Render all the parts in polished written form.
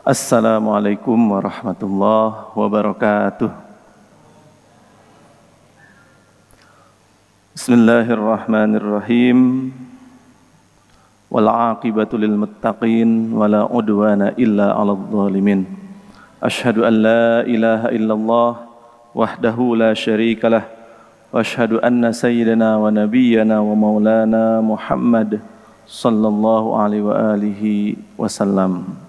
Assalamualaikum warahmatullahi wabarakatuh. Bismillahirrahmanirrahim. Wal aqibatu lil muttaqin wala udwana illa 'alal zalimin. Asyhadu an la ilaha illallah wahdahu la syarikalah wa asyhadu anna sayyidana wa nabiyyana wa maulana Muhammad sallallahu alaihi wa alihi wasallam.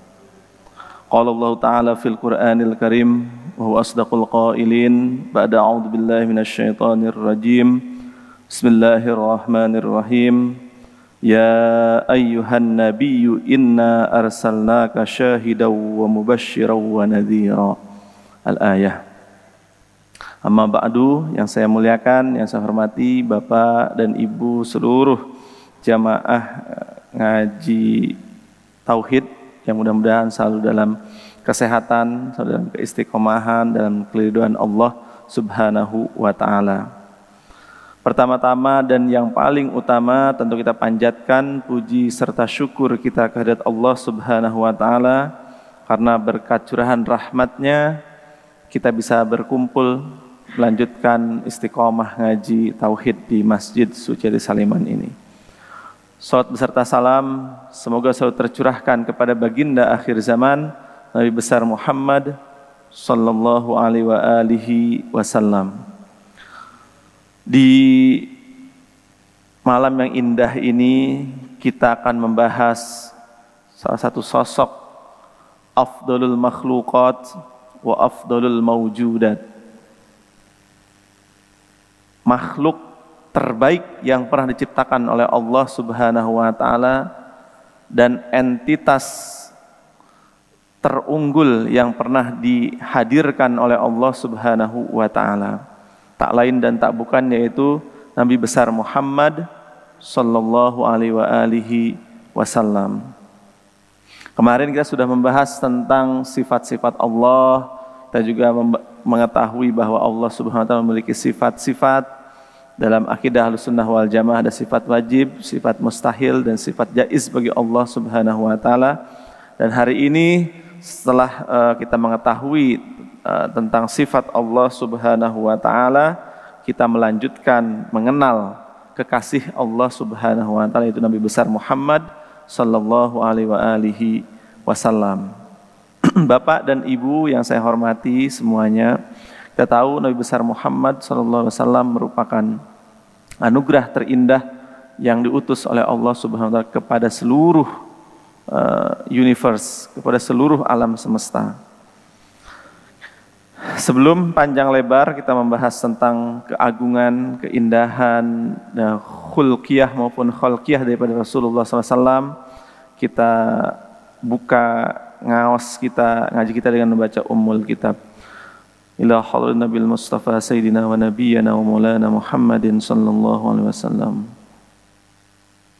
Qala Allah Ta'ala fil Qur'anil Karim wa huwa asdaqul qailin ba'da a'udzu billahi minasy syaithanir rajim. Bismillahirrahmanirrahim. Ya ayyuhan nabiyyu inna arsalnaka syahidaw wa mubasysyiran wa nadhira. Al-ayah. Amma ba'du, yang saya muliakan, yang saya hormati Bapak dan Ibu seluruh jamaah ngaji tauhid yang mudah-mudahan selalu dalam kesehatan, selalu dalam keistiqomahan, dalam keridhaan Allah Subhanahu wa Ta'ala. Pertama-tama dan yang paling utama tentu kita panjatkan puji serta syukur kita kehadirat Allah Subhanahu wa Ta'ala, karena berkat curahan rahmatnya kita bisa berkumpul melanjutkan istiqomah ngaji tauhid di Masjid Suci Saliman ini. Salat beserta salam semoga selalu tercurahkan kepada baginda akhir zaman Nabi besar Muhammad sallallahu alaihi wasallam. Di malam yang indah ini kita akan membahas salah satu sosok afdalul makhluqat wa afdalul mawjudat. Makhluk terbaik yang pernah diciptakan oleh Allah Subhanahu wa Ta'ala dan entitas terunggul yang pernah dihadirkan oleh Allah Subhanahu wa Ta'ala. Tak lain dan tak bukan yaitu Nabi besar Muhammad sallallahu alaihi wasallam. Kemarin kita sudah membahas tentang sifat-sifat Allah. Kita juga mengetahui bahwa Allah Subhanahu wa Ta'ala memiliki sifat-sifat. Dalam akidah Ahlussunnah wal Jamaah ada sifat wajib, sifat mustahil, dan sifat jaiz bagi Allah Subhanahu wa Ta'ala. Dan hari ini setelah kita mengetahui tentang sifat Allah Subhanahu wa Ta'ala, kita melanjutkan mengenal kekasih Allah Subhanahu wa Ta'ala, yaitu Nabi besar Muhammad sallallahu alaihi wasallam. Bapak dan Ibu yang saya hormati semuanya, kita tahu Nabi besar Muhammad sallallahu alaihi wasallam merupakan anugerah terindah yang diutus oleh Allah Subhanahu wa Ta'ala kepada seluruh universe, kepada seluruh alam semesta. Sebelum panjang lebar kita membahas tentang keagungan, keindahan, khulqiyah maupun khalqiyah daripada Rasulullah SAW, kita buka ngaos kita, ngaji kita dengan membaca Ummul Kitab. Ila hadrat Nabil Mustafa Sayyidina wa Nabiyyana wa Maulana Muhammadin sallallahu alaihi wasallam.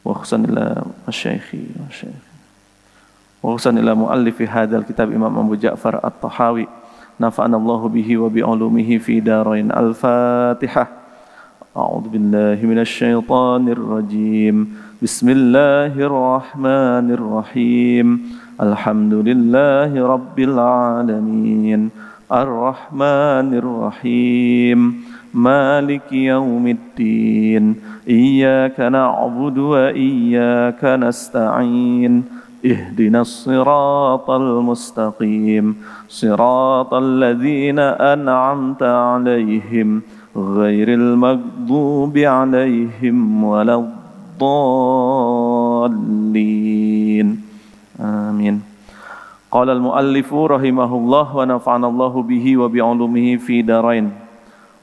Wa khususan ila masyayikhi wa syayikhi. Wa khususan ila muallifi hadzal kitab Imam Abu Ja'far At-Tahawi. Nafa'anallahu bihi wa bi'ulumihi fi darain. Al-Fatihah. A'udzu billahi minasy syaithanir rajim. Bismillahirrahmanirrahim. Alhamdulillahi rabbil alamin. Ar-Rahmanir Rahim. Maliki yaumiddin. Iyyaka na'budu wa iyyaka nasta'in. Ihdinas siratal mustaqim. Siratal ladzina an'amta 'alaihim ghairil maghdubi 'alaihim waladdallin. Amin. Qala al-muallifu rahimahullah wa nafa'anallahu bihi wa bi'ulumihi fi darain.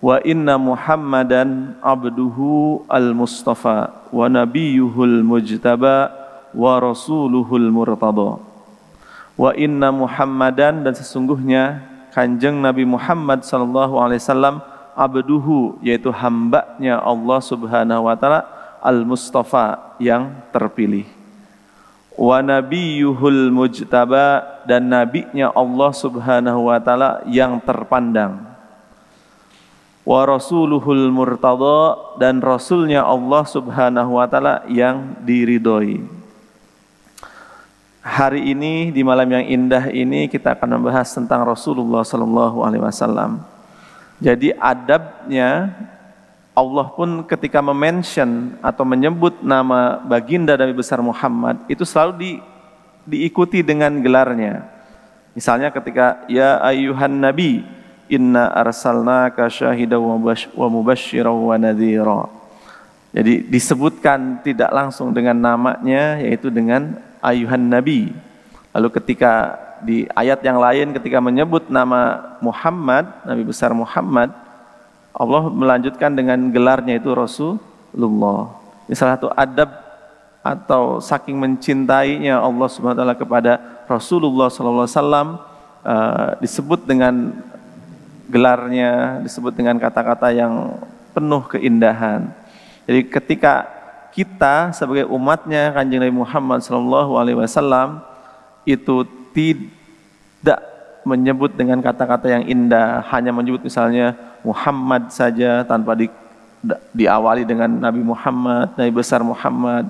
Wa inna Muhammadan abduhu al-mustafa wa nabiyyuhul mujtaba wa rasuluhul murtada. Wa inna Muhammadan, dan sesungguhnya Kanjeng Nabi Muhammad sallallahu alaihi wasallam, abduhu, yaitu hambanya Allah Subhanahu wa Ta'ala, al-mustafa, yang terpilih. Wa nabiyyuhul mujtaba, dan nabinya Allah Subhanahu wa Ta'ala yang terpandang. Wa rasuluhul murtada, dan rasulnya Allah Subhanahu wa Ta'ala yang diridhoi. hari ini di malam yang indah ini kita akan membahas tentang Rasulullah sallallahu alaihi wasallam. Jadi adabnya Allah pun ketika mention atau menyebut nama baginda Nabi besar Muhammad itu selalu diikuti dengan gelarnya. Misalnya ketika ya ayyuhan nabi inna arsalnaka syahidan wa mubasysyiran wa nadhira. Jadi disebutkan tidak langsung dengan namanya, yaitu dengan ayyuhan nabi. Lalu ketika di ayat yang lain ketika menyebut nama Muhammad, Nabi besar Muhammad, Allah melanjutkan dengan gelarnya itu Rasulullah. Ini salah satu adab atau saking mencintainya Allah Subhanahu wa taala kepada Rasulullah sallallahu alaihi wasallam, disebut dengan gelarnya, disebut dengan kata-kata yang penuh keindahan. Jadi ketika kita sebagai umatnya Kanjeng Nabi Muhammad sallallahu alaihi wasallam itu tidak menyebut dengan kata-kata yang indah, hanya menyebut misalnya Muhammad saja tanpa diawali dengan Nabi Muhammad, Nabi besar Muhammad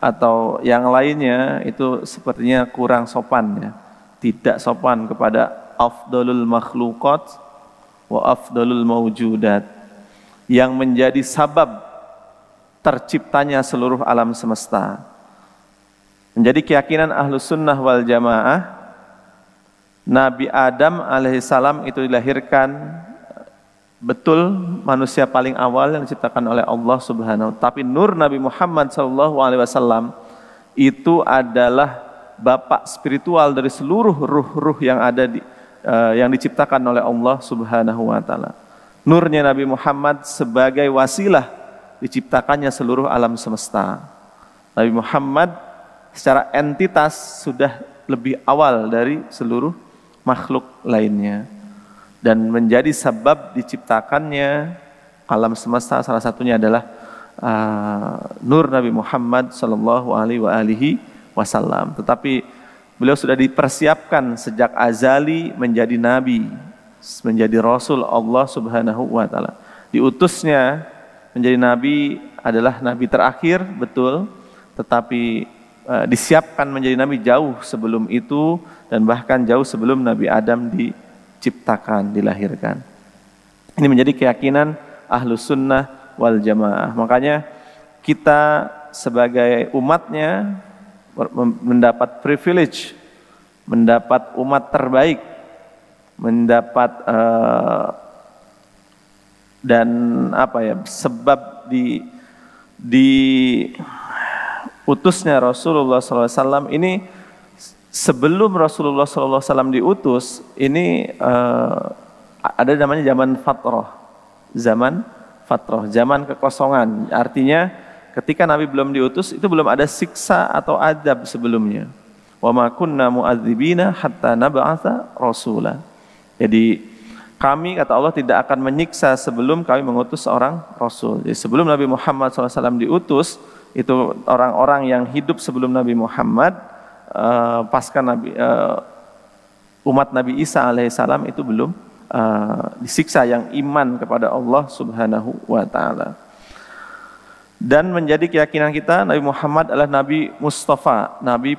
atau yang lainnya, itu sepertinya kurang sopan ya. Tidak sopan kepada afdalul makhluqat wa afdalul mawjudat, yang menjadi sabab terciptanya seluruh alam semesta. Menjadi keyakinan Ahlus Sunnah wal Jamaah, Nabi Adam alaihissalam itu dilahirkan betul manusia paling awal yang diciptakan oleh Allah Subhanahu. Tapi nur Nabi Muhammad SAW itu adalah bapak spiritual dari seluruh ruh-ruh yang ada yang diciptakan oleh Allah Subhanahu wa taala. Nurnya Nabi Muhammad sebagai wasilah diciptakannya seluruh alam semesta. Nabi Muhammad secara entitas sudah lebih awal dari seluruh makhluk lainnya dan menjadi sebab diciptakannya alam semesta. Salah satunya adalah nur Nabi Muhammad sallallahu alaihi wasallam. Tetapi beliau sudah dipersiapkan sejak azali menjadi nabi, menjadi rasul Allah Subhanahu wa taala. Diutusnya menjadi nabi adalah nabi terakhir, betul, tetapi disiapkan menjadi nabi jauh sebelum itu dan bahkan jauh sebelum Nabi Adam diciptakan, dilahirkan. Ini menjadi keyakinan Ahlus Sunnah wal Jamaah. Makanya kita sebagai umatnya mendapat privilege, mendapat umat terbaik, mendapat dan sebab di utusnya Rasulullah SAW ini. Sebelum Rasulullah SAW diutus, ini ada namanya zaman fatrah, zaman kekosongan. Artinya ketika Nabi belum diutus, itu belum ada siksa atau adab sebelumnya. Wa ma kunna mu'adzibina hatta nab'atsa rasula. Jadi kami, kata Allah, tidak akan menyiksa sebelum kami mengutus seorang rasul. Jadi sebelum Nabi Muhammad SAW diutus, itu orang-orang yang hidup sebelum Nabi Muhammad, pasca umat Nabi Isa alaihissalam itu belum disiksa, yang iman kepada Allah Subhanahu wa taala. Dan menjadi keyakinan kita Nabi Muhammad adalah Nabi Mustafa, Nabi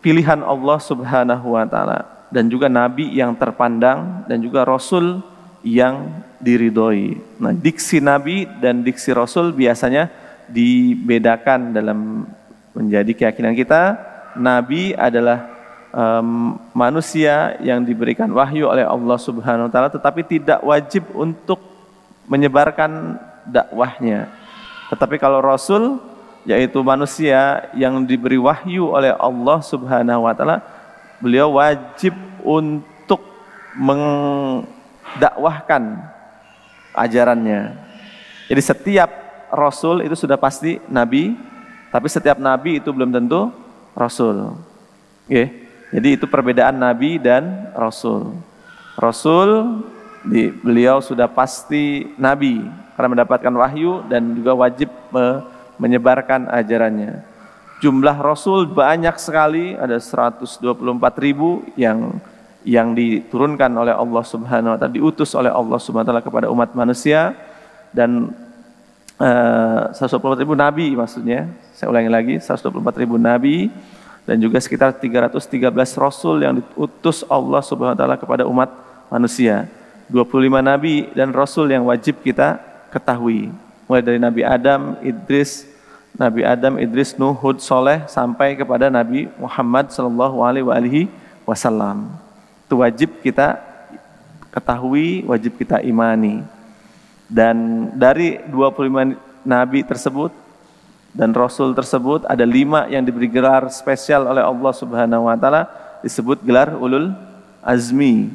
pilihan Allah Subhanahu wa taala, dan juga Nabi yang terpandang dan juga Rasul yang diridhoi. Nah, diksi Nabi dan diksi Rasul biasanya dibedakan dalam menjadi keyakinan kita. Nabi adalah manusia yang diberikan wahyu oleh Allah Subhanahu wa taala, tetapi tidak wajib untuk menyebarkan dakwahnya. Tetapi kalau Rasul, yaitu manusia yang diberi wahyu oleh Allah Subhanahu wa taala, beliau wajib untuk mendakwahkan ajarannya. Jadi setiap Rasul itu sudah pasti Nabi, tapi setiap Nabi itu belum tentu Rasul. Jadi itu perbedaan Nabi dan Rasul. Rasul beliau sudah pasti Nabi karena mendapatkan wahyu dan juga wajib menyebarkan ajarannya. Jumlah Rasul banyak sekali, ada 124.000 yang diturunkan oleh Allah Subhanahu wa taala, diutus oleh Allah Subhanahu wa taala kepada umat manusia, dan 124.000 nabi maksudnya. Saya ulangi lagi, 124.000 nabi dan juga sekitar 313 rasul yang diutus Allah Subhanahu wa taala kepada umat manusia. 25 nabi dan rasul yang wajib kita ketahui. Mulai dari Nabi Adam, Idris, Nuh, Hud, Soleh sampai kepada Nabi Muhammad sallallahu alaihi wasallam. Itu wajib kita ketahui, wajib kita imani. Dan dari 25 nabi tersebut dan rasul tersebut ada 5 yang diberi gelar spesial oleh Allah Subhanahu wa taala, disebut gelar ulul azmi.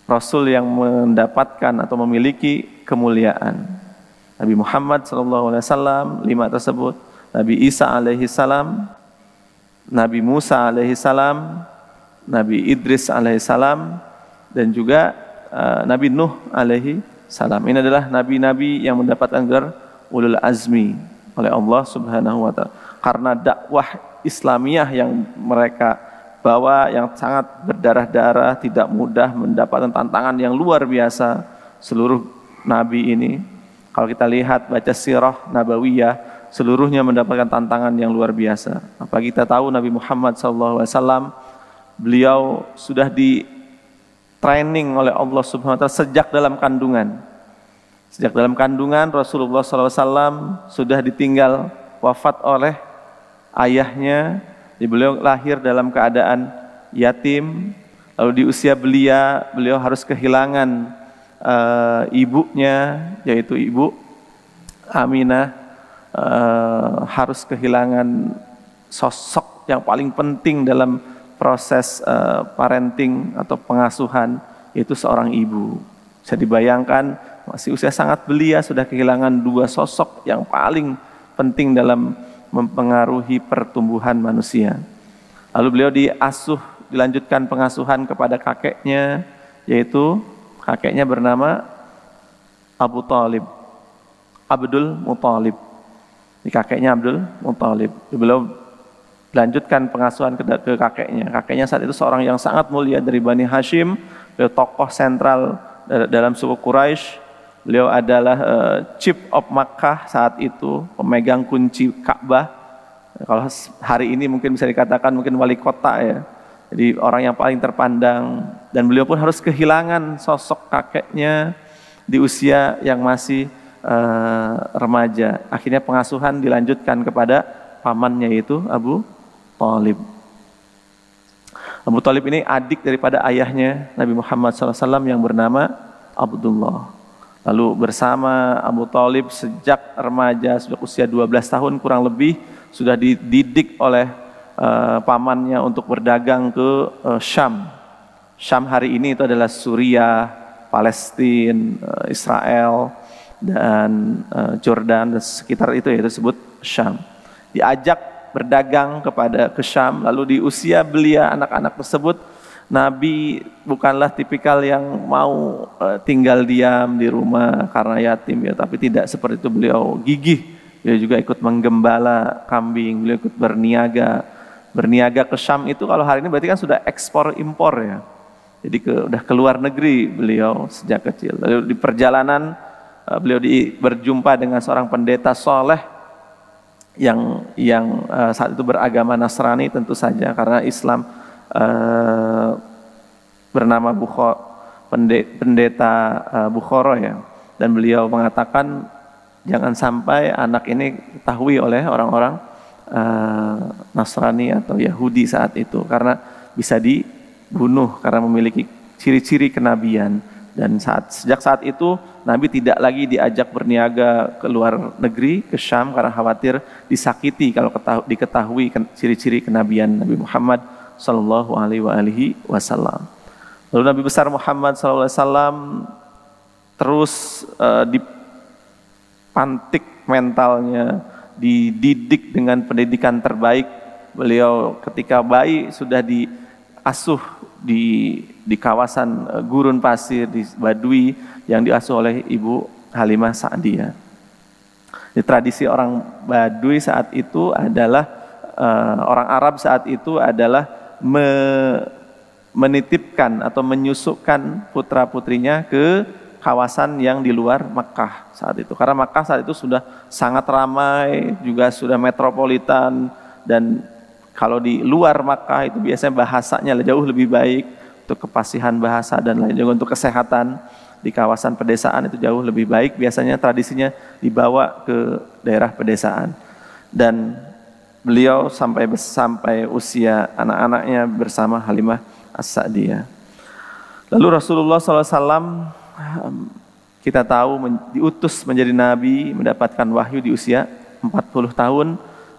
Rasul yang mendapatkan atau memiliki kemuliaan. Nabi Muhammad SAW, 5 tersebut, Nabi Isa alaihi salam, Nabi Musa alaihi salam, Nabi Idris alaihi salam, dan juga Nabi Nuh alaihi salam. Ini adalah nabi-nabi yang mendapatkan gelar ulul azmi oleh Allah Subhanahu wa taala. Karena dakwah Islamiyah yang mereka bawa yang sangat berdarah-darah, tidak mudah, mendapatkan tantangan yang luar biasa. Seluruh nabi ini, kalau kita lihat baca sirah nabawiyah, seluruhnya mendapatkan tantangan yang luar biasa. Apalagi kita tahu Nabi Muhammad SAW, beliau sudah di training oleh Allah Subhanahu wa taala sejak dalam kandungan. Sejak dalam kandungan Rasulullah SAW sudah ditinggal wafat oleh ayahnya. Beliau lahir dalam keadaan yatim. Lalu di usia belia, beliau harus kehilangan ibunya, yaitu ibu Aminah, harus kehilangan sosok yang paling penting dalam proses parenting atau pengasuhan, yaitu seorang ibu. Bisa dibayangkan masih usia sangat belia sudah kehilangan 2 sosok yang paling penting dalam mempengaruhi pertumbuhan manusia. Lalu beliau dilanjutkan pengasuhan kepada kakeknya, yaitu kakeknya bernama Abu Talib, Abdul Muthalib. Ini kakeknya Abdul Muthalib. Beliau lanjutkan pengasuhan ke kakeknya. Kakeknya saat itu seorang yang sangat mulia dari Bani Hashim. Beliau tokoh sentral dalam suku Quraisy. Beliau adalah Chief of Makkah saat itu, pemegang kunci Ka'bah. Kalau hari ini mungkin bisa dikatakan mungkin wali kota ya. Jadi orang yang paling terpandang, dan beliau pun harus kehilangan sosok kakeknya di usia yang masih remaja. Akhirnya pengasuhan dilanjutkan kepada pamannya, yaitu Abu Talib. Abu Talib ini adik daripada ayahnya Nabi Muhammad SAW yang bernama Abdullah. Lalu bersama Abu Talib sejak remaja, sejak usia 12 tahun kurang lebih, sudah dididik oleh pamannya untuk berdagang ke Syam. Syam hari ini itu adalah Suriah, Palestina, Israel, dan Jordan, dan sekitar itu ya, disebut Syam. Diajak berdagang ke Syam, lalu di usia belia anak-anak tersebut, Nabi bukanlah tipikal yang mau tinggal diam di rumah karena yatim ya, tapi tidak seperti itu. Beliau gigih, beliau juga ikut menggembala kambing, beliau ikut berniaga ke Syam. Itu kalau hari ini berarti kan sudah ekspor impor ya. Jadi udah ke luar negeri beliau sejak kecil. Lalu di perjalanan beliau berjumpa dengan seorang pendeta soleh yang saat itu beragama Nasrani tentu saja, karena Islam bernama pendeta Bukhara ya. Dan beliau mengatakan jangan sampai anak ini diketahui oleh orang-orang Nasrani atau Yahudi saat itu, karena bisa dibunuh karena memiliki ciri-ciri kenabian. Dan sejak saat itu Nabi tidak lagi diajak berniaga ke luar negeri, ke Syam, karena khawatir disakiti kalau diketahui ciri-ciri kenabian Nabi Muhammad sallallahu alaihi wasallam. Lalu Nabi besar Muhammad sallallahu alaihi wasallam terus dipantik mentalnya, dididik dengan pendidikan terbaik. Beliau ketika bayi sudah diasuh di kawasan gurun pasir di Badui yang diasuh oleh Ibu Halimah Sa'diyah. Di tradisi orang Badui saat itu adalah orang Arab saat itu adalah menitipkan atau menyusupkan putra-putrinya ke kawasan yang di luar Makkah saat itu. Karena Makkah saat itu sudah sangat ramai, juga sudah metropolitan, dan Kalau di luar Makkah itu biasanya bahasanya jauh lebih baik untuk kefasihan bahasa dan lain juga untuk kesehatan. Di kawasan pedesaan itu jauh lebih baik, biasanya tradisinya dibawa ke daerah pedesaan. Dan beliau sampai usia anak-anaknya bersama Halimah As-Sa'diyah. Lalu Rasulullah SAW kita tahu diutus menjadi nabi, mendapatkan wahyu di usia 40 tahun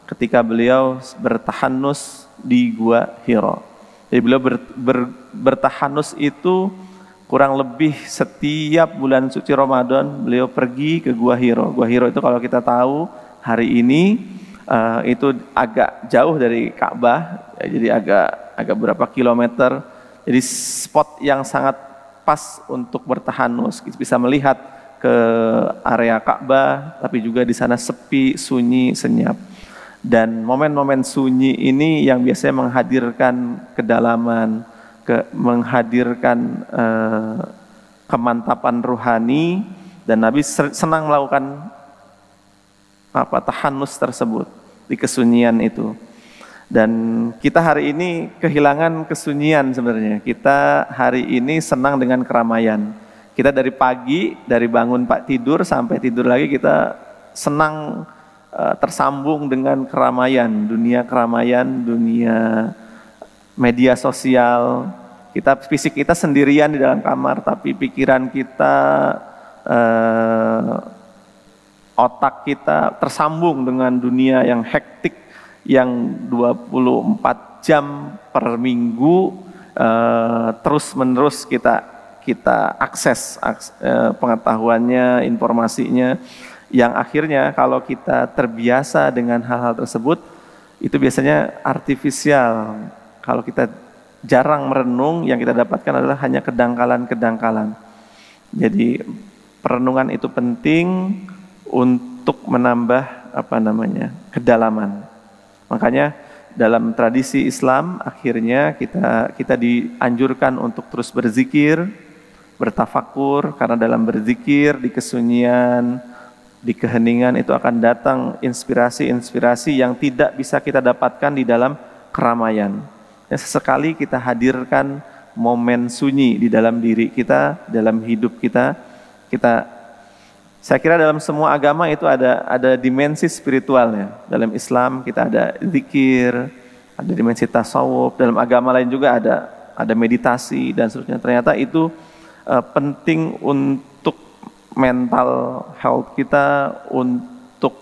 ketika beliau bertahanus di Gua Hira. Jadi beliau bertahanus itu kurang lebih setiap bulan suci Ramadan beliau pergi ke Gua Hira. Gua Hira itu kalau kita tahu hari ini itu agak jauh dari Ka'bah, jadi agak berapa kilometer. Jadi spot yang sangat pas untuk bertahanus. Kita bisa melihat ke area Ka'bah, tapi juga di sana sepi, sunyi, senyap. Dan momen-momen sunyi ini yang biasanya menghadirkan kedalaman, menghadirkan kemantapan rohani, dan Nabi senang melakukan tahanus tersebut di kesunyian itu. Dan kita hari ini kehilangan kesunyian sebenarnya. Kita hari ini senang dengan keramaian. Kita dari pagi, dari bangun tidur sampai tidur lagi kita senang tersambung dengan keramaian, dunia media sosial. Fisik kita sendirian di dalam kamar, tapi pikiran kita, otak kita tersambung dengan dunia yang hektik, yang 24 jam per minggu terus menerus kita akses pengetahuannya, informasinya, yang akhirnya kalau kita terbiasa dengan hal-hal tersebut itu biasanya artifisial. Kalau kita jarang merenung, yang kita dapatkan adalah hanya kedangkalan-kedangkalan. Jadi perenungan itu penting untuk menambah kedalaman. Makanya dalam tradisi Islam akhirnya kita dianjurkan untuk terus berzikir, bertafakur, karena dalam berzikir di kesunyian, di keheningan itu akan datang inspirasi-inspirasi yang tidak bisa kita dapatkan di dalam keramaian. Ya, sesekali kita hadirkan momen sunyi di dalam diri kita, dalam hidup kita. Saya kira dalam semua agama itu ada dimensi spiritualnya. Dalam Islam kita ada zikir, ada dimensi tasawuf. Dalam agama lain juga ada meditasi dan seterusnya. Ternyata itu penting untuk mental health kita, untuk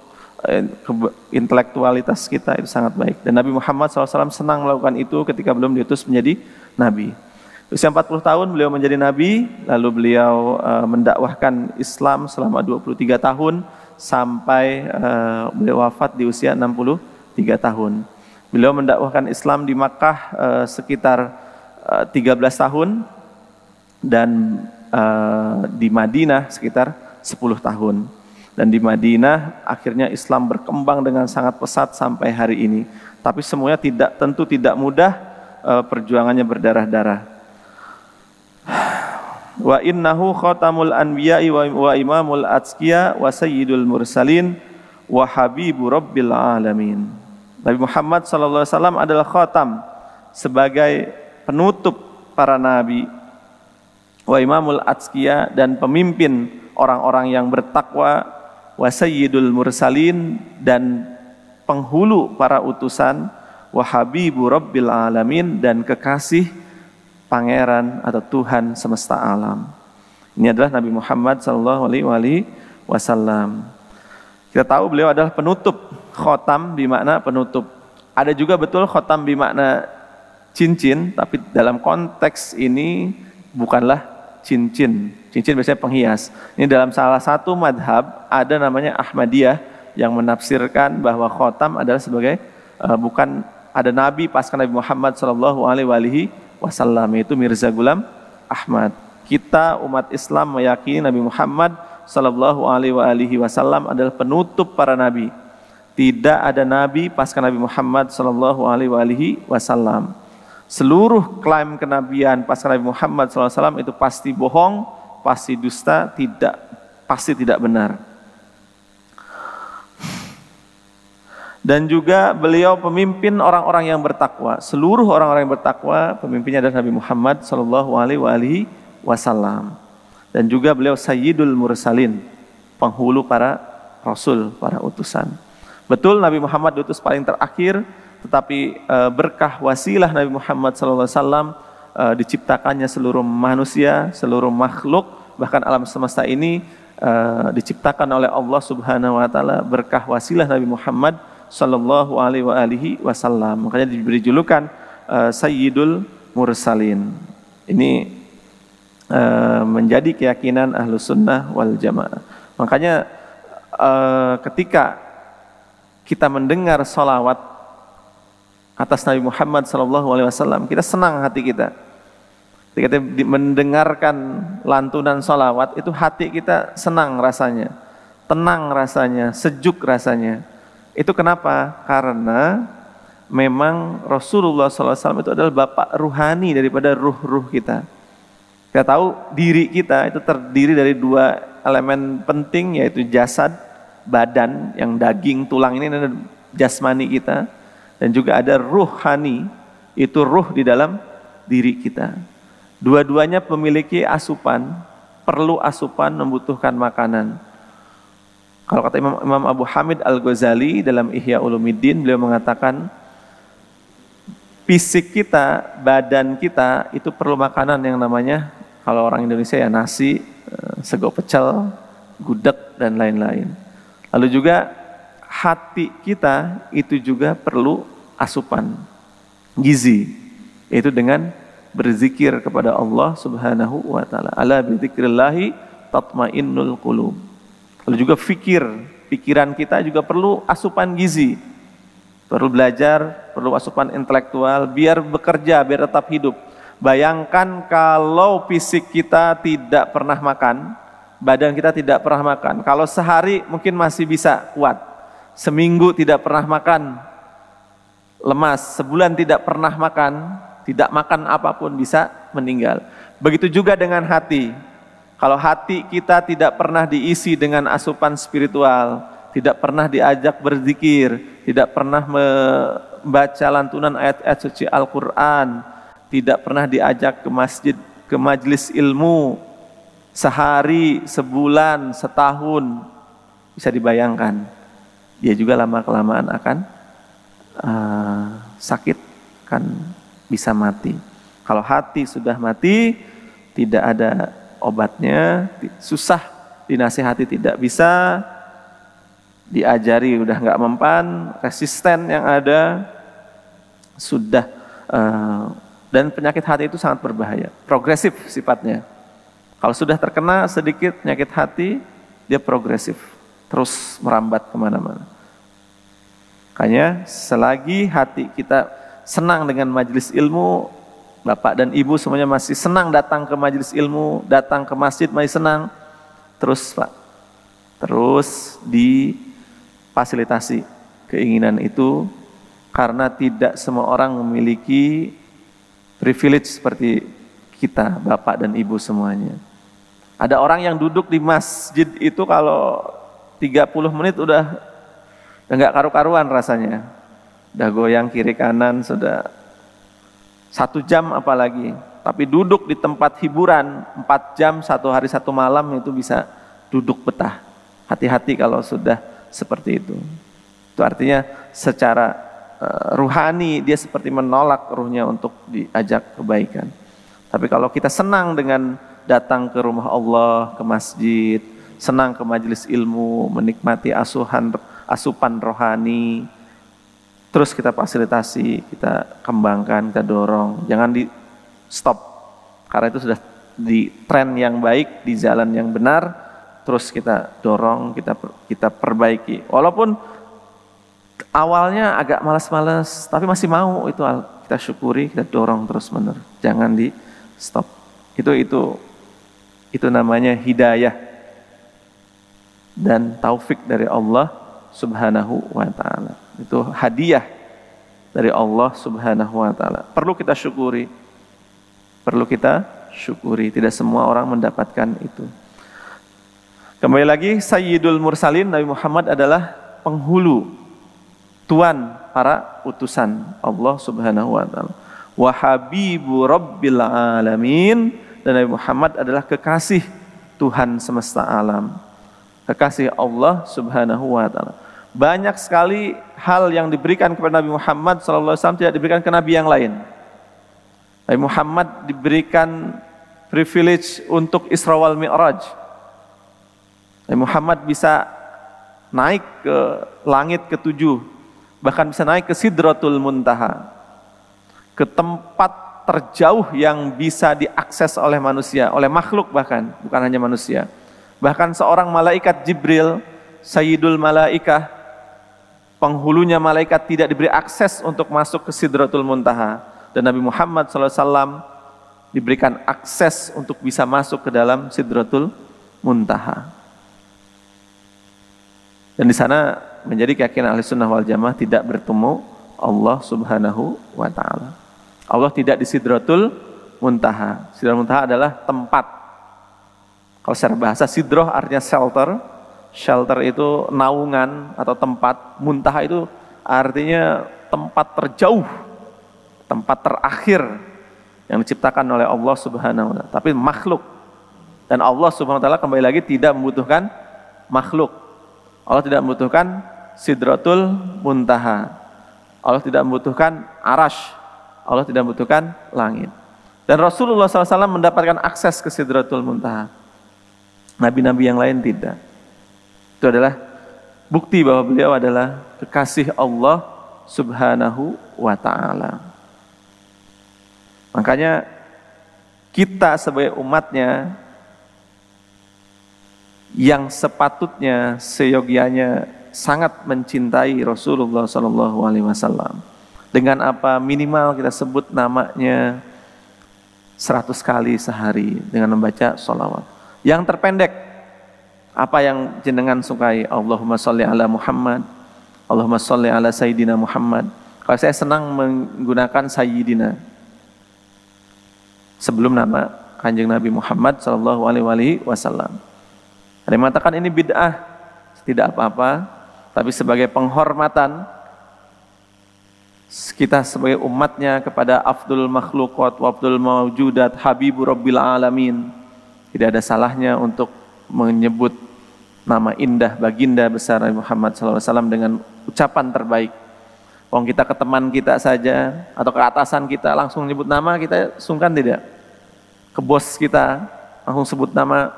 intelektualitas kita, itu sangat baik. Dan Nabi Muhammad SAW senang melakukan itu ketika belum diutus menjadi Nabi. Usia 40 tahun beliau menjadi Nabi, lalu beliau mendakwahkan Islam selama 23 tahun sampai beliau wafat di usia 63 tahun. Beliau mendakwahkan Islam di Makkah sekitar 13 tahun dan di Madinah sekitar 10 tahun. Dan di Madinah akhirnya Islam berkembang dengan sangat pesat sampai hari ini. Tapi semuanya tentu tidak mudah, perjuangannya berdarah-darah. Wa innahu khatamul anbiya'i wa imamul atqiya wa sayyidul mursalin wa habibu rabbil alamin. Nabi Muhammad SAW adalah khatam, sebagai penutup para nabi, wa imamul atqiya, dan pemimpin orang-orang yang bertakwa, wa sayyidul mursalin, dan penghulu para utusan, wa habibu rabbil alamin, dan kekasih pangeran atau Tuhan semesta alam. Ini adalah Nabi Muhammad SAW. Kita tahu beliau adalah penutup. Khotam bermakna penutup. Ada juga betul khotam bermakna cincin, tapi dalam konteks ini bukanlah cincin. Cincin biasanya penghias. Ini dalam salah satu madhab ada namanya Ahmadiyah yang menafsirkan bahwa khotam adalah sebagai bukan ada nabi pasca Nabi Muhammad SAW, yaitu Mirza Ghulam Ahmad. Kita umat Islam meyakini Nabi Muhammad SAW adalah penutup para nabi. Tidak ada nabi pasca Nabi Muhammad SAW. Seluruh klaim kenabian pasca Nabi Muhammad SAW itu pasti bohong, pasti dusta, pasti tidak benar. Dan juga beliau pemimpin orang-orang yang bertakwa. Seluruh orang-orang yang bertakwa, pemimpinnya adalah Nabi Muhammad sallallahu alaihi wasallam. Dan juga beliau Sayyidul Mursalin, penghulu para rasul, para utusan. Betul Nabi Muhammad diutus paling terakhir, tetapi berkah wasilah Nabi Muhammad sallallahu alaihi wasallam diciptakannya seluruh manusia, seluruh makhluk, bahkan alam semesta ini diciptakan oleh Allah Subhanahu wa taala berkah wasilah Nabi Muhammad sallallahu alaihi wasallam. Makanya diberi julukan Sayyidul Mursalin. Ini menjadi keyakinan Ahlus Sunnah wal Jamaah. Makanya ketika kita mendengar salawat atas Nabi Muhammad sallallahu alaihi wasallam, kita senang hati kita. Ketika kita mendengarkan lantunan salawat, itu hati kita senang rasanya, tenang rasanya, sejuk rasanya. Itu kenapa? Karena memang Rasulullah SAW itu adalah bapak ruhani daripada ruh-ruh kita. Kita tahu diri kita itu terdiri dari dua elemen penting, yaitu jasad, badan, yang daging, tulang ini adalah jasmani kita. Dan juga ada ruhani, itu ruh di dalam diri kita. Dua-duanya memiliki asupan, perlu asupan, membutuhkan makanan. Kalau kata Imam Abu Hamid Al-Ghazali dalam Ihya Ulumuddin, beliau mengatakan fisik kita, badan kita itu perlu makanan yang namanya, kalau orang Indonesia ya nasi, sego pecel, gudeg dan lain-lain. Lalu juga hati kita itu juga perlu asupan gizi, yaitu dengan berzikir kepada Allah Subhanahu wa taala. Ala bidzikrillahi tatmainnul qulub. Lalu juga pikiran kita juga perlu asupan gizi. Perlu belajar, perlu asupan intelektual biar bekerja, biar tetap hidup. Bayangkan kalau fisik kita tidak pernah makan, badan kita tidak pernah makan. Kalau sehari mungkin masih bisa kuat. Seminggu tidak pernah makan, lemas. Sebulan tidak pernah makan, tidak makan apapun bisa meninggal. Begitu juga dengan hati. Kalau hati kita tidak pernah diisi dengan asupan spiritual, tidak pernah diajak berzikir, tidak pernah membaca lantunan ayat-ayat suci Al-Quran, tidak pernah diajak ke masjid, ke majelis ilmu, sehari, sebulan, setahun, bisa dibayangkan, dia juga lama-kelamaan akan sakit, kan bisa mati. Kalau hati sudah mati, tidak ada obatnya, susah dinasihati, tidak bisa, diajari udah nggak mempan, resisten yang ada sudah, dan penyakit hati itu sangat berbahaya, progresif sifatnya. Kalau sudah terkena sedikit penyakit hati, dia progresif, terus merambat kemana-mana. Makanya selagi hati kita senang dengan majelis ilmu, bapak dan ibu semuanya masih senang datang ke majelis ilmu, datang ke masjid masih senang, terus Pak, terus difasilitasi keinginan itu, karena tidak semua orang memiliki privilege seperti kita, bapak dan ibu semuanya. Ada orang yang duduk di masjid itu kalau 30 menit udah nggak karu-karuan rasanya, udah goyang kiri kanan, sudah 1 jam apalagi. Tapi duduk di tempat hiburan 4 jam, 1 hari 1 malam itu bisa duduk betah. Hati-hati kalau sudah seperti itu. Itu artinya secara ruhani dia seperti menolak ruhnya untuk diajak kebaikan. Tapi kalau kita senang dengan datang ke rumah Allah, ke masjid, senang ke majelis ilmu, menikmati asupan rohani, terus kita fasilitasi, kita kembangkan, kita dorong, jangan di stop, karena itu sudah di tren yang baik, di jalan yang benar, terus kita dorong, kita perbaiki. Walaupun awalnya agak malas-malas, tapi masih mau, itu kita syukuri, kita dorong terus menerus, jangan di stop. Itu namanya hidayah dan taufik dari Allah Subhanahu wa ta'ala. Itu hadiah dari Allah Subhanahu wa ta'ala. Perlu kita syukuri. Perlu kita syukuri. Tidak semua orang mendapatkan itu. Kembali lagi, Sayyidul Mursalin, Nabi Muhammad adalah penghulu tuan para utusan Allah Subhanahu wa taala. Wa habibu rabbil alamin, dan Nabi Muhammad adalah kekasih Tuhan semesta alam, kekasih Allah Subhanahu wa taala. Banyak sekali hal yang diberikan kepada Nabi Muhammad SAW tidak diberikan ke nabi yang lain. Nabi Muhammad diberikan privilege untuk Isra wal Mi'raj. Nabi Muhammad bisa naik ke langit ketujuh, bahkan bisa naik ke Sidratul Muntaha, ke tempat terjauh yang bisa diakses oleh manusia, oleh makhluk bahkan, bukan hanya manusia. Bahkan seorang malaikat Jibril, Sayyidul Malaikah, penghulunya malaikat, tidak diberi akses untuk masuk ke Sidratul Muntaha. Dan Nabi Muhammad SAW diberikan akses untuk bisa masuk ke dalam Sidratul Muntaha. Dan di sana menjadi keyakinan Ahlussunnah wal Jamaah tidak bertemu Allah Subhanahu wa taala. Allah tidak di Sidratul Muntaha. Sidratul Muntaha adalah tempat. Kalau secara bahasa sidroh artinya shelter. Shelter itu naungan atau tempat. Muntaha itu artinya tempat terjauh, tempat terakhir yang diciptakan oleh Allah Subhanahu wa taala. Tapi makhluk. Dan Allah Subhanahu wa taala kembali lagi tidak membutuhkan makhluk. Allah tidak membutuhkan Sidratul Muntaha. Allah tidak membutuhkan arash. Allah tidak membutuhkan langit. Dan Rasulullah SAW mendapatkan akses ke Sidratul Muntaha. Nabi-nabi yang lain tidak. Itu adalah bukti bahwa beliau adalah kekasih Allah Subhanahu wa ta'ala. Makanya kita sebagai umatnya yang sepatutnya seyogianya sangat mencintai Rasulullah SAW. Dengan apa? Minimal kita sebut namanya 100 kali sehari dengan membaca sholawat. Yang terpendek, apa yang jenengan sukai? Allahumma sholli ala Muhammad, Allahumma sholli ala Sayyidina Muhammad. Kalau saya senang menggunakan Sayyidina sebelum nama Kanjeng Nabi Muhammad SAW. Ada yang mengatakan ini bid'ah, tidak apa-apa, tapi sebagai penghormatan kita sebagai umatnya kepada afdul makhlukat wa afdul mawjudat Habibu Rabbil Alamin, tidak ada salahnya untuk menyebut nama indah baginda besar Nabi Muhammad SAW dengan ucapan terbaik. Wong kita ke teman kita saja atau ke atasan kita langsung nyebut nama, kita sungkan tidak? Ke bos kita langsung sebut nama.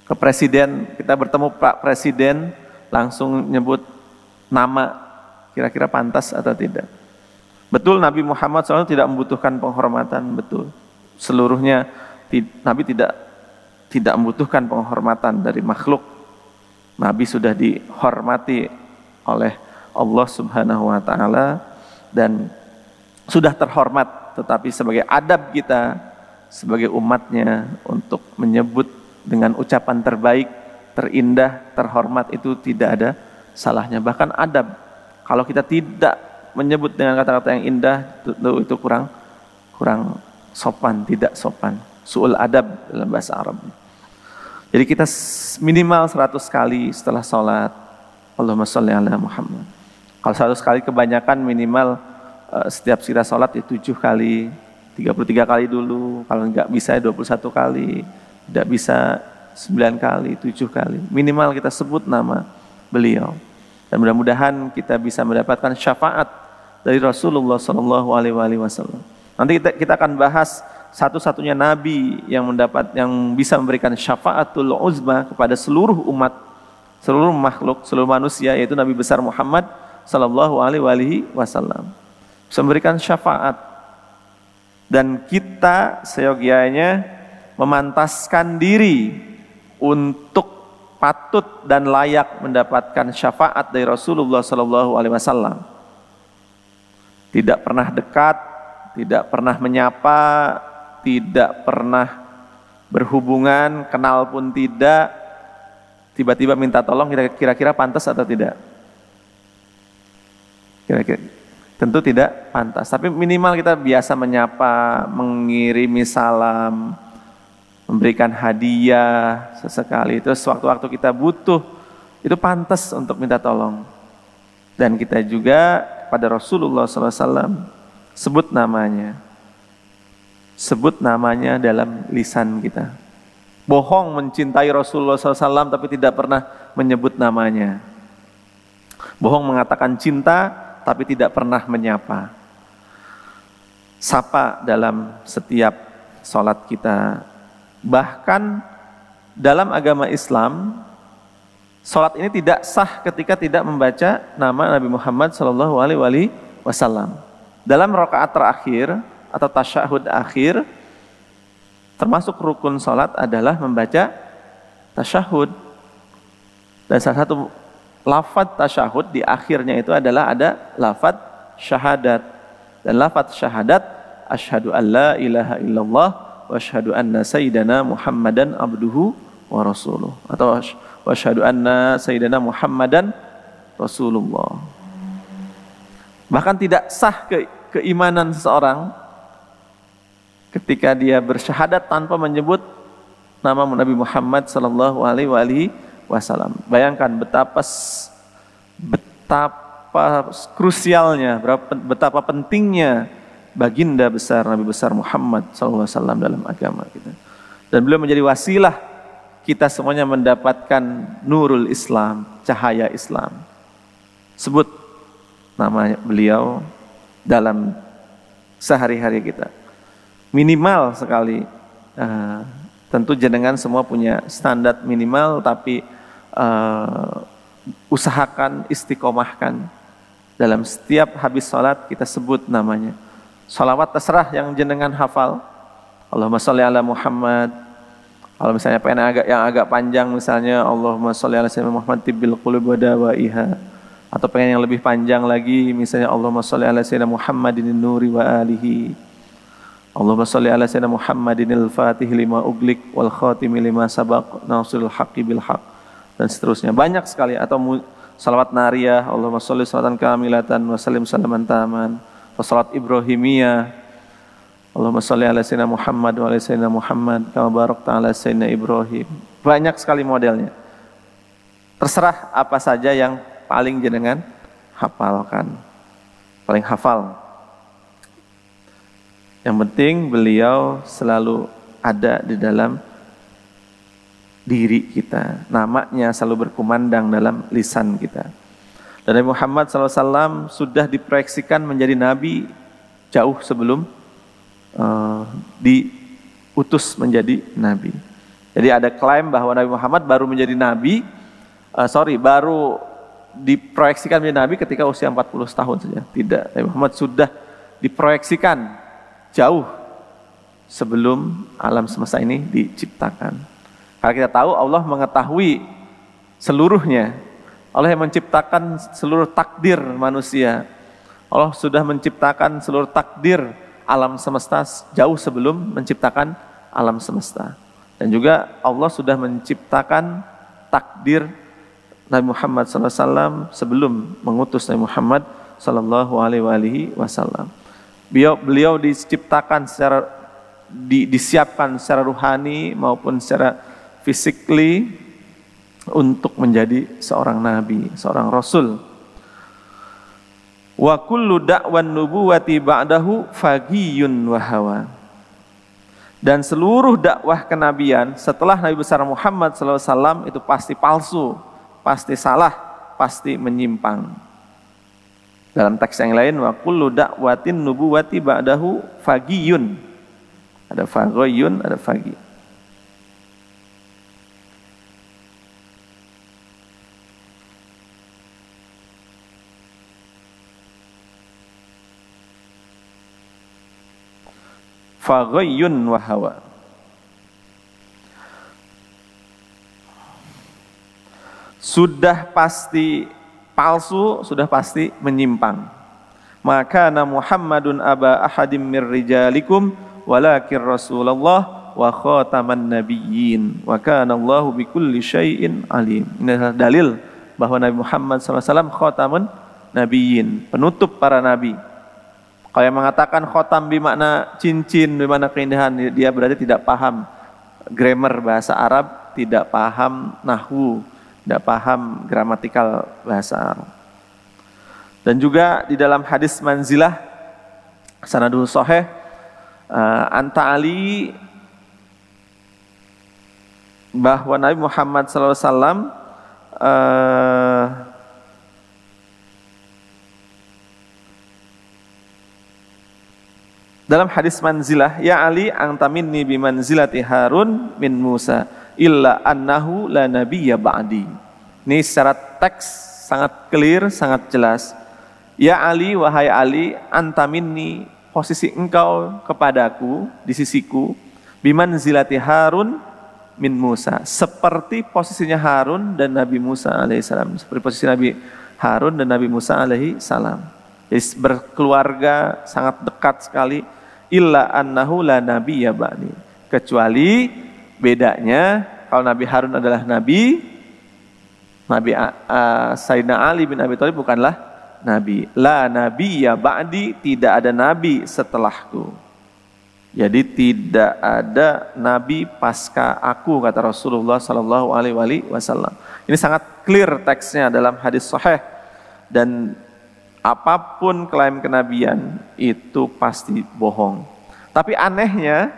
Ke presiden, kita bertemu Pak Presiden langsung nyebut nama, kira-kira pantas atau tidak? Betul Nabi Muhammad SAW tidak membutuhkan penghormatan, betul. Seluruhnya Nabi tidak membutuhkan penghormatan dari makhluk. Nabi sudah dihormati oleh Allah Subhanahu wa taala dan sudah terhormat, tetapi sebagai adab kita sebagai umatnya untuk menyebut dengan ucapan terbaik, terindah, terhormat, itu tidak ada salahnya. Bahkan adab, kalau kita tidak menyebut dengan kata-kata yang indah, itu kurang sopan, tidak sopan. Su'ul adab dalam bahasa Arab. Jadi kita minimal 100 kali setelah sholat Allahumma sholli ala Muhammad. Kalau 100 kali kebanyakan, minimal setiap kita sholat ya 7 kali, 33 kali dulu. Kalau enggak bisa 21 kali. Tidak bisa 9 kali, 7 kali. Minimal kita sebut nama beliau. Dan mudah-mudahan kita bisa mendapatkan syafaat dari Rasulullah SAW. Nanti kita akan bahas satu-satunya nabi yang bisa memberikan syafaatul uzma kepada seluruh umat, seluruh makhluk, seluruh manusia, yaitu Nabi besar Muhammad SAW. Bisa memberikan syafaat. Dan kita seyogianya memantaskan diri untuk patut dan layak mendapatkan syafaat dari Rasulullah SAW. Tidak pernah dekat, tidak pernah menyapa, tidak pernah berhubungan, kenal pun tidak, tiba-tiba minta tolong, kira-kira pantas atau tidak? Kira-kira tentu tidak pantas, tapi minimal kita biasa menyapa, mengirimi salam, memberikan hadiah sesekali. Terus waktu-waktu kita butuh, itu pantas untuk minta tolong. Dan kita juga pada Rasulullah SAW sebut namanya. Sebut namanya dalam lisan kita. Bohong mencintai Rasulullah SAW tapi tidak pernah menyebut namanya. Bohong mengatakan cinta tapi tidak pernah menyapa. Sapa dalam setiap sholat kita. Bahkan dalam agama Islam, sholat ini tidak sah ketika tidak membaca nama Nabi Muhammad SAW. Dalam rakaat terakhir atau tasyahud akhir, termasuk rukun sholat adalah membaca tasyahud. Dan salah satu lafadz tasyahud di akhirnya itu adalah ada lafadz syahadat. Dan lafadz syahadat, asyhadu an la ilaha illallah wa asyhadu anna sayyidana Muhammadan abduhu wa rasuluh. Atau wa asyhadu anna sayyidana Muhammadan Rasulullah. Bahkan tidak sah keimanan seseorang ketika dia bersyahadat tanpa menyebut nama Nabi Muhammad sallallahu alaihi wasallam. Bayangkan betapa krusialnya, betapa pentingnya baginda besar Nabi besar Muhammad sallallahu alaihi wasallam dalam agama kita. Dan beliau menjadi wasilah kita semuanya mendapatkan nurul Islam, cahaya Islam. Sebut nama beliau dalam sehari-hari kita. Minimal sekali. Tentu jenengan semua punya standar minimal, tapi usahakan istiqomahkan. Dalam setiap habis sholat kita sebut namanya. Sholawat terserah yang jenengan hafal. Allahumma sholli ala Muhammad. Kalau misalnya pengen yang agak panjang, misalnya Allahumma sholli ala sayyidina Muhammad tibbil qulub wa dawaiha. Atau pengen yang lebih panjang lagi, misalnya Allahumma sholli ala sayyidina Muhammadin nuri wa alihi. Allahumma sholli ala sayyidina Muhammadinil fatih lima uglik wal khatimi lima sabaq nasrul haqqi bil haqq, dan seterusnya. Banyak sekali. Atau salawat nariyah, Allahumma sholli salatan kamilatan wa sallim salaman taman. Atau salat ibrahimiyah, Allahumma sholli ala sayyidina Muhammad wa ala sayyidina Muhammad kama barakta ala sayyidina Ibrahim. Banyak sekali modelnya. Terserah apa saja yang paling jenengan hafalkan, paling hafal. Yang penting beliau selalu ada di dalam diri kita, namanya selalu berkumandang dalam lisan kita. Dan Nabi Muhammad SAW sudah diproyeksikan menjadi nabi jauh sebelum diutus menjadi nabi. Jadi ada klaim bahwa Nabi Muhammad baru menjadi nabi, baru diproyeksikan menjadi nabi ketika usia 40 tahun saja. Tidak, Nabi Muhammad sudah diproyeksikan jauh sebelum alam semesta ini diciptakan. Karena kita tahu Allah mengetahui seluruhnya. Allah yang menciptakan seluruh takdir manusia. Allah sudah menciptakan seluruh takdir alam semesta jauh sebelum menciptakan alam semesta. Dan juga Allah sudah menciptakan takdir Nabi Muhammad SAW sebelum mengutus Nabi Muhammad SAW. Beliau diciptakan secara disiapkan secara ruhani maupun secara physically untuk menjadi seorang nabi, seorang rasul. Wa kullu da'wan nubuwati ba'dahu fagiyun wa hawa. Dan seluruh dakwah kenabian setelah Nabi besar Muhammad SAW itu pasti palsu, pasti salah, pasti menyimpang. Dalam teks yang lain, wa kullu da'watin nubuwati ba'dahu fagiyun. Ada fagoyun, ada fagi. Fagoyun wa hawa. Sudah pasti palsu, sudah pasti menyimpang. Maka na Muhammadun aba ahadim mir rijalikum walakin Rasulullah wa khataman nabiyyin wa kana Allahu bikulli syai'in alim. Ini adalah dalil bahwa Nabi Muhammad SAW khatamun nabiyyin, penutup para nabi. Kalau yang mengatakan khotam bermakna cincin, bermakna keindahan, dia berarti tidak paham grammar bahasa Arab, tidak paham nahwu, tidak paham gramatikal bahasa Arab. Dan juga di dalam hadis manzilah sanadul sahih, anta Ali, bahwa Nabi Muhammad SAW dalam hadis manzilah, ya Ali anta minni bimanzilati Harun min Musa illa annahu la nabiyya ba'di. Ini secara teks sangat clear, sangat jelas. Ya Ali, wahai Ali, anta minni, posisi engkau kepadaku, di sisiku, bimanzilati Harun min Musa, seperti posisinya Harun dan Nabi Musa alaihissalam, seperti posisi Nabi Harun dan Nabi Musa alaihissalam. Jadi berkeluarga sangat dekat sekali. Illa annahu la nabiyya ba'di, kecuali bedanya kalau Nabi Harun adalah Nabi, Sayyidina Ali bin Abi Thalib bukanlah Nabi. La nabiyya ba'di, tidak ada Nabi setelahku. Jadi tidak ada Nabi pasca aku, kata Rasulullah Sallallahu Alaihi Wasallam. Ini sangat clear teksnya dalam hadis sahih. Dan apapun klaim kenabian itu pasti bohong. Tapi anehnya,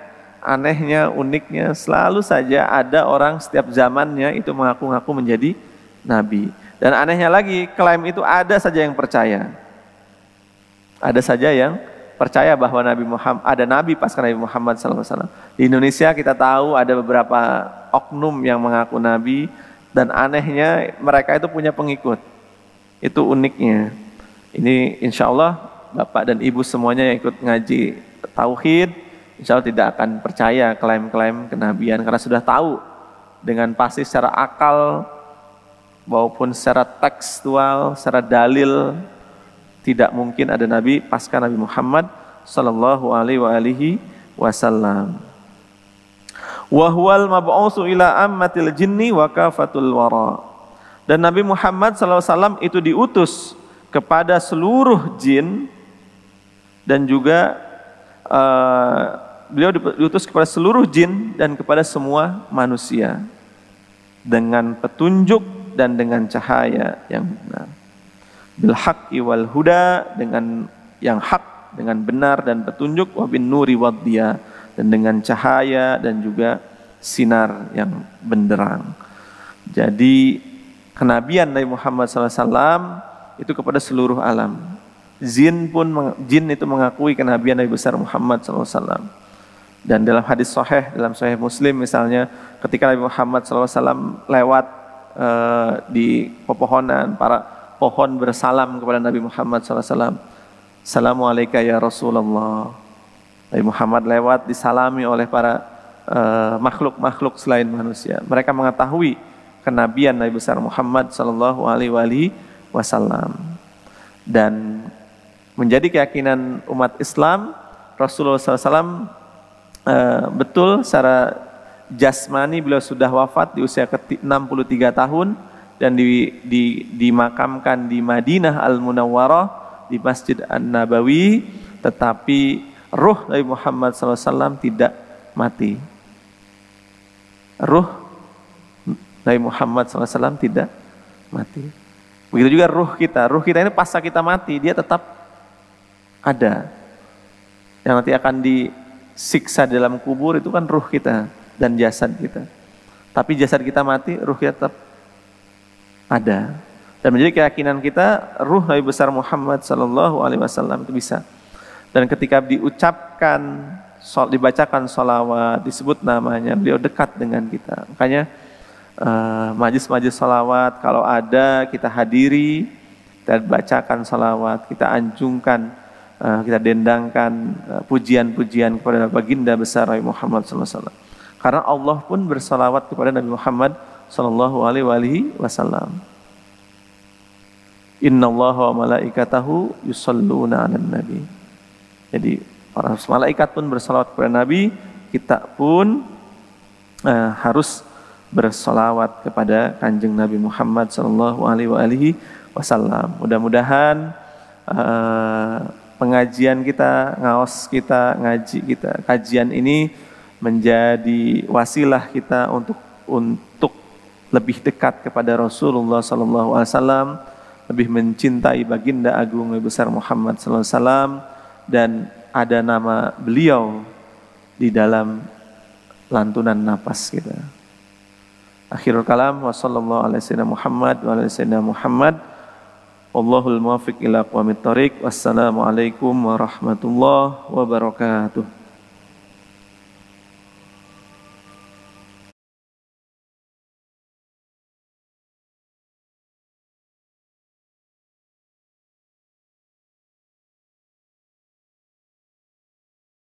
uniknya, selalu saja ada orang setiap zamannya itu mengaku-ngaku menjadi Nabi. Dan anehnya lagi, klaim itu ada saja yang percaya. Ada saja yang percaya bahwa Nabi Muhammad, ada Nabi pasca Nabi Muhammad SAW. Di Indonesia kita tahu ada beberapa oknum yang mengaku Nabi, dan anehnya mereka itu punya pengikut. Itu uniknya. Ini insya Allah Bapak dan Ibu semuanya yang ikut ngaji Tauhid, insya Allah tidak akan percaya klaim-klaim kenabian, karena sudah tahu dengan pasti secara akal maupun secara tekstual, secara dalil, tidak mungkin ada Nabi pasca Nabi Muhammad Sallallahu Alaihi Wasallam. Wa huwal mab'utsu ila ammatil jinni wa kafatul wara. Dan Nabi Muhammad SAW itu diutus kepada seluruh jin, dan juga beliau diutus kepada seluruh jin dan kepada semua manusia dengan petunjuk dan dengan cahaya yang benar. Bil haqqi wal huda, dengan yang hak, dengan benar dan petunjuk, wa bin nuri wad diya, dan dengan cahaya dan juga sinar yang benderang. Jadi kenabian Nabi Muhammad SAW itu kepada seluruh alam. Jin itu mengakui kenabian Nabi besar Muhammad SAW. Dan dalam hadis sahih, dalam Sahih Muslim misalnya, ketika Nabi Muhammad SAW lewat di pepohonan, para pohon bersalam kepada Nabi Muhammad SAW. Assalamualaikum ya Rasulullah. Nabi Muhammad lewat disalami oleh para makhluk-makhluk selain manusia. Mereka mengetahui kenabian Nabi besar Muhammad Sallallahu Alaihi Wasallam. Dan menjadi keyakinan umat Islam, Rasulullah SAW betul secara jasmani beliau sudah wafat di usia ke-63 tahun dan dimakamkan di Madinah Al-Munawwarah di Masjid An-Nabawi, tetapi ruh Nabi Muhammad SAW tidak mati. Ruh Nabi Muhammad SAW tidak mati. Begitu juga ruh kita ini pasca kita mati dia tetap ada. Yang nanti akan disiksa dalam kubur itu kan ruh kita dan jasad kita. Tapi jasad kita mati, ruh kita tetap ada. Dan menjadi keyakinan kita, ruh Nabi besar Muhammad Sallallahu Alaihi Wasallam itu bisa. Dan ketika dibacakan sholawat, disebut namanya, beliau dekat dengan kita. Makanya majlis-majlis sholawat kalau ada kita hadiri, kita bacakan sholawat, kita anjungkan, kita dendangkan pujian-pujian kepada baginda besar Nabi Muhammad Sallallahu Alaihi Wasallam. Karena Allah pun bersalawat kepada Nabi Muhammad Sallallahu Alaihi Wasallam. Inna Allah wa malaikatahu yusalluna 'alan nabi. Jadi para malaikat pun bersalawat kepada Nabi, kita pun harus bersalawat kepada Kanjeng Nabi Muhammad Sallallahu Alaihi Wasallam. Mudah-mudahan pengajian kita, ngaos kita, ngaji kita, kajian ini menjadi wasilah kita untuk lebih dekat kepada Rasulullah Sallallahu Alaihi Wasallam, lebih mencintai baginda agung Nabi besar Muhammad sallallahu alaihi wasallam, dan ada nama beliau di dalam lantunan napas kita. Akhirul kalam, wa sallallahu alaihi wasallam Muhammad wa alaihi wasallam Muhammad. Wallahul muwaffiq ila aqwamit thoriq. Wassalamualaikum warahmatullahi wabarakatuh.